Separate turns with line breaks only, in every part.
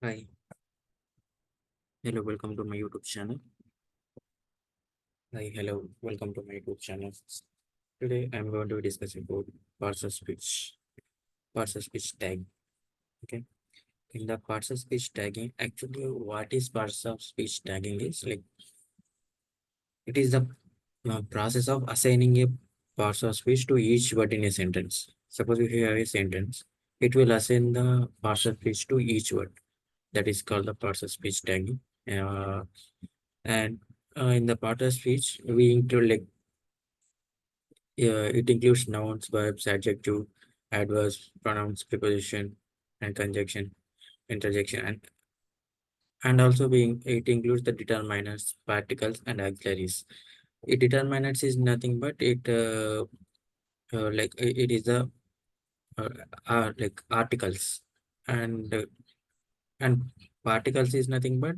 Hi, hello, welcome to my YouTube channel. Hi, hello, welcome to my YouTube channel. Today I'm going to discuss about parts of speech tag. Okay, in the parts of speech tagging, actually, what is parts of speech tagging is like it is the process of assigning a parts of speech to each word in a sentence. Suppose if you have a sentence, it will assign the parts of speech to each word. That is called the parts of speech tagging. Uh, and in the part of speech, we include like it includes nouns, verbs, adjective, adverbs, pronouns, preposition, and conjunction, interjection, and also being it includes the determinants, particles, and auxiliaries. It determinants is nothing but it is the uh, like articles, and and particles is nothing but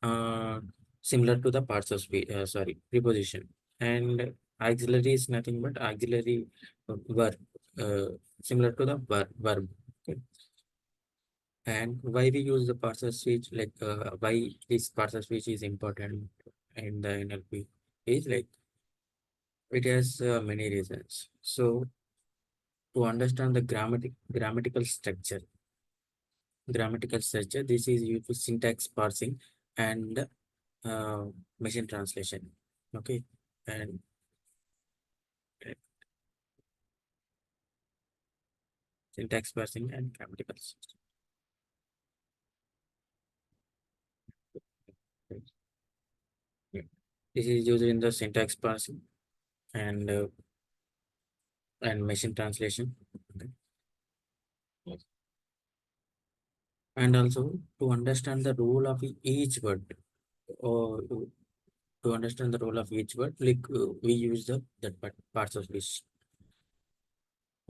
uh, similar to the parts of speech. Sorry, preposition, and auxiliary is nothing but auxiliary verb, uh, similar to the verb. Okay. And why we use the parts of speech, like why this parts of speech is important in the NLP is like it has many reasons. So to understand the grammatical structure, this is used for syntax parsing and uh, machine translation. Okay, and uh, syntax parsing and grammatical structure. Right. Yeah. This is used in the syntax parsing and and machine translation. Okay. And also to understand the role of each word, or to understand the role of each word, like we use parts of speech.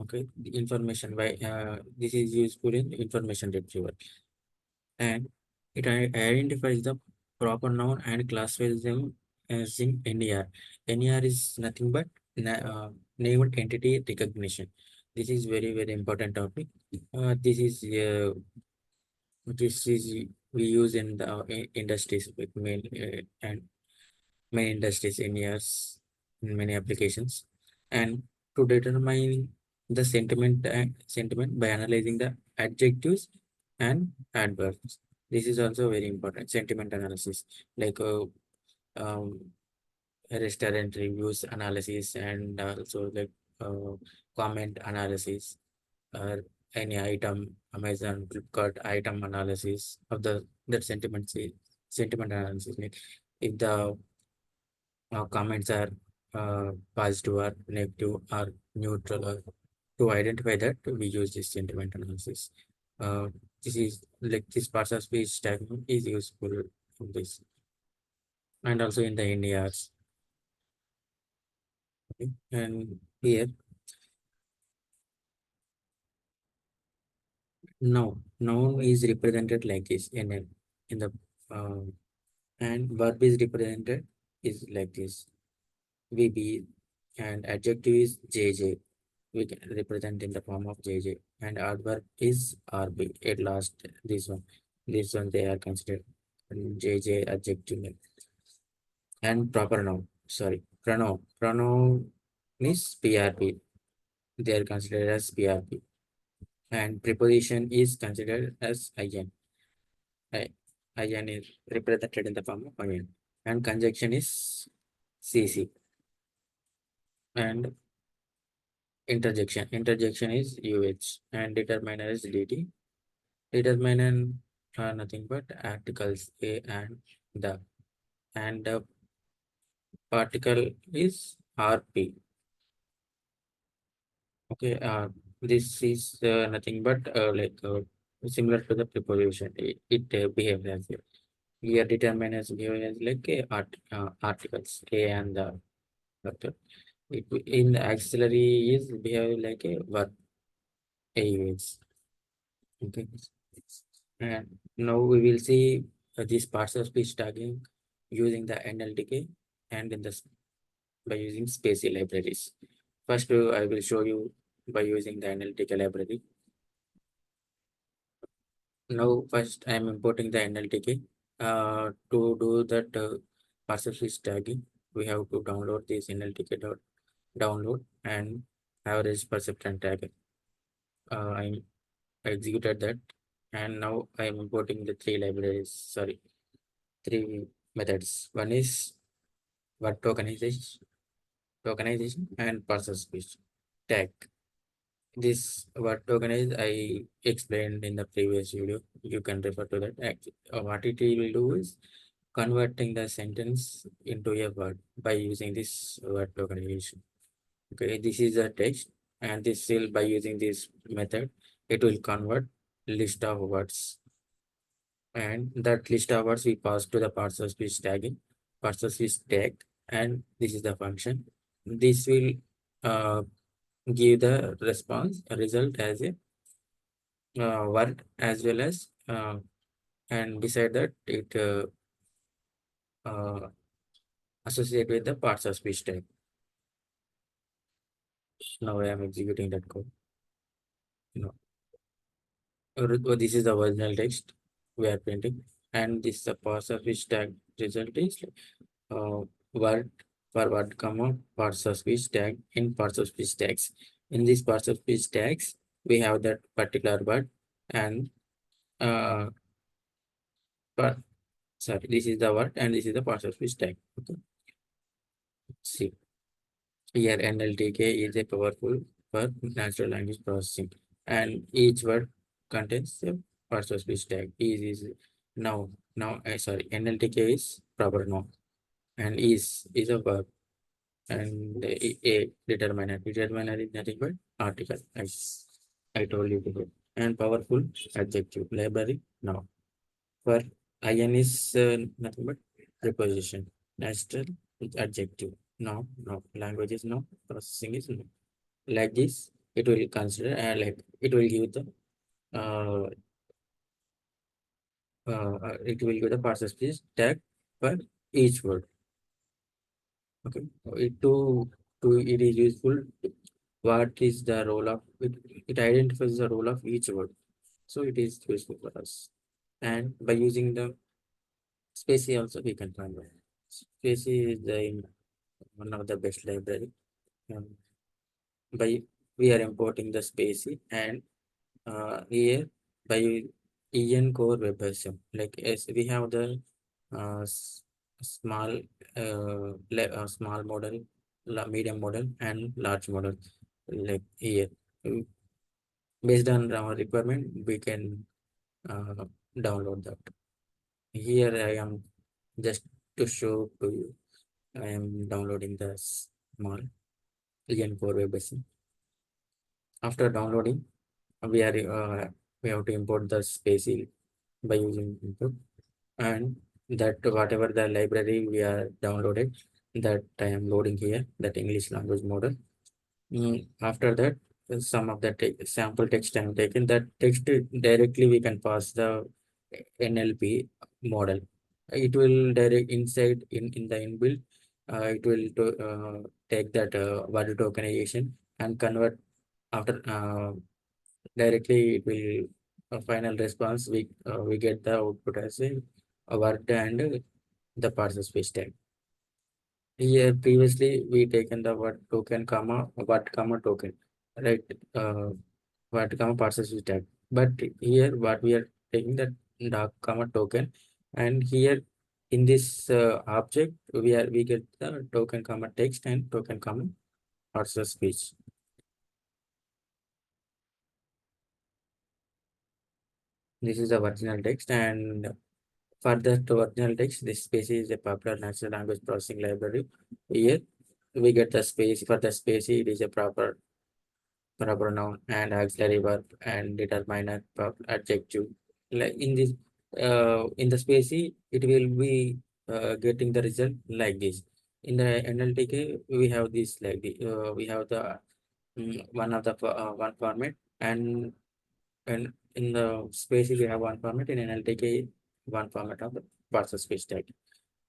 Okay, the information by this is useful in information retrieval, and it identifies the proper noun and classifies them as in NER. NER is nothing but named entity recognition. This is very important topic. This is we use in the industries with main and many industries in years in many applications, and to determine the sentiment by analyzing the adjectives and adverbs. This is also very important sentiment analysis, like um, restaurant reviews analysis, and also like uh, comment analysis, or any item, Amazon, Flipkart item analysis of the that sentiment analysis. Like if the comments are positive or negative or neutral, or to identify that we use this sentiment analysis. Uh, this is like this parts of speech tagging is useful in this, and also in the NERs. Okay. And here noun is represented like this in the uh, and verb is represented is like this VB, and adjective is JJ. We can represent in the form of JJ, and adverb is RB. At last, this one they are considered JJ adjective name. And proper noun. Sorry, pronoun is PRP. They are considered as PRP, and preposition is considered as IN. IN is represented in the form of IN, and conjunction is CC, and interjection is UH, and determiner is DT. Determinant are nothing but articles A and the, and the particle is RP. Okay, this is nothing but similar to the preposition. It behaves as here determiners behave as like articles A and the vector. In the auxiliary is behave like a verb AUX. Okay. And now we will see these parts of speech tagging using the NLTK and by using Spacy libraries. First, I will show you by using the NLTK library. Now, first I am importing the NLTK. To do that parcel switch tagging, we have to download this NLTK download and average perceptron tag. I executed that, and now I am importing the three libraries. Sorry, three methods. One is word tokenization and parcel switch tag. This what tokenize I explained in the previous video. You can refer to that. What it will do is converting the sentence into a word by using this word tokenization. Okay, this is a text, and this will by using this method, it will convert list of words, and that list of words we pass to the parser speech tagging, parser speech tag, and this is the function. This will uh, give the response a result as a word as well as and beside that it uh, associate with the parts of speech tag. Now I am executing that code. No, this is the original text we are printing, and this is the parts of speech tag result is uh, word for word comma parts of speech tag in parts of speech tags. In these parts of speech tags, we have that particular word and uh, per, sorry, this is the word and this is the parts of speech tag. Okay, see. Here, NLTK is a powerful for natural language processing, and each word contains a parts of speech tag. Is now sorry, NLTK is proper noun, and is a verb, and a determiner. Determiner is nothing but article, as I told you before, and powerful adjective library noun. For IN is nothing but preposition. Natural is adjective. No. Language is no. Processing is no. Like this, it will consider like it will give the uh, it will give the parser speech tag for each word. Okay. It is useful. What is the role of it? It identifies the role of each word. So it is useful for us. And by using the Spacy also we can find out. Spacy is one of the best library. Um, by we are importing the Spacy and here by EN core web version. Like as we have the small small model, medium model, and large model. Like here, Uh, based on our requirement, we can uh, download that. Here I am just to show to you. I am downloading the small Alien Core Web Basin. After downloading, we are we have to import the spacey by using input, and that whatever the library we are downloaded, that I am loading here, that English language model. After that, some of the sample text I am taken. That text directly we can pass the NLP model. It will direct inside in the inbuilt. It will take that word tokenization and convert after directly it will final response we get the output as a word and the parser space tag. Here previously we taken the word token comma word comma token, right? Word comma parser space tag. But here what we are taking that dark comma token, and here in this object we get the token comma text and token comma parser speech. This is the original text, and for the original text, this space is a popular natural language processing library. Here we get the space for the space. It is a proper noun and auxiliary verb and determiner adjective. Like in the space, it will be getting the result like this. In the NLTK, we have this like we have the one of the one format, and in the space we have one format. In NLTK, one format of the parser space tag.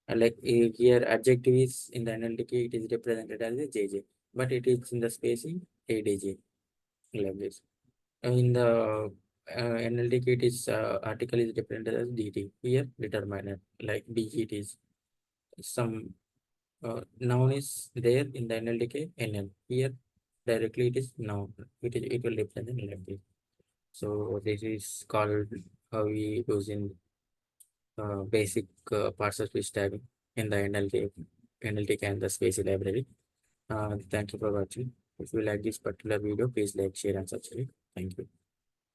Like here adjective is in the NLTK, it is represented as a JJ, but it is in the spacing ADJ, like this. In the NLTK it is article is represented as DT. Here determiner like DG it is some noun is there in the NLTK NL. Here directly it is noun. It will represent NLTK. So this is called how we use in basic parts of speech tagging in the NLTK and the Space library. Thank you for watching. If you like this particular video, please like, share, and subscribe. Thank you.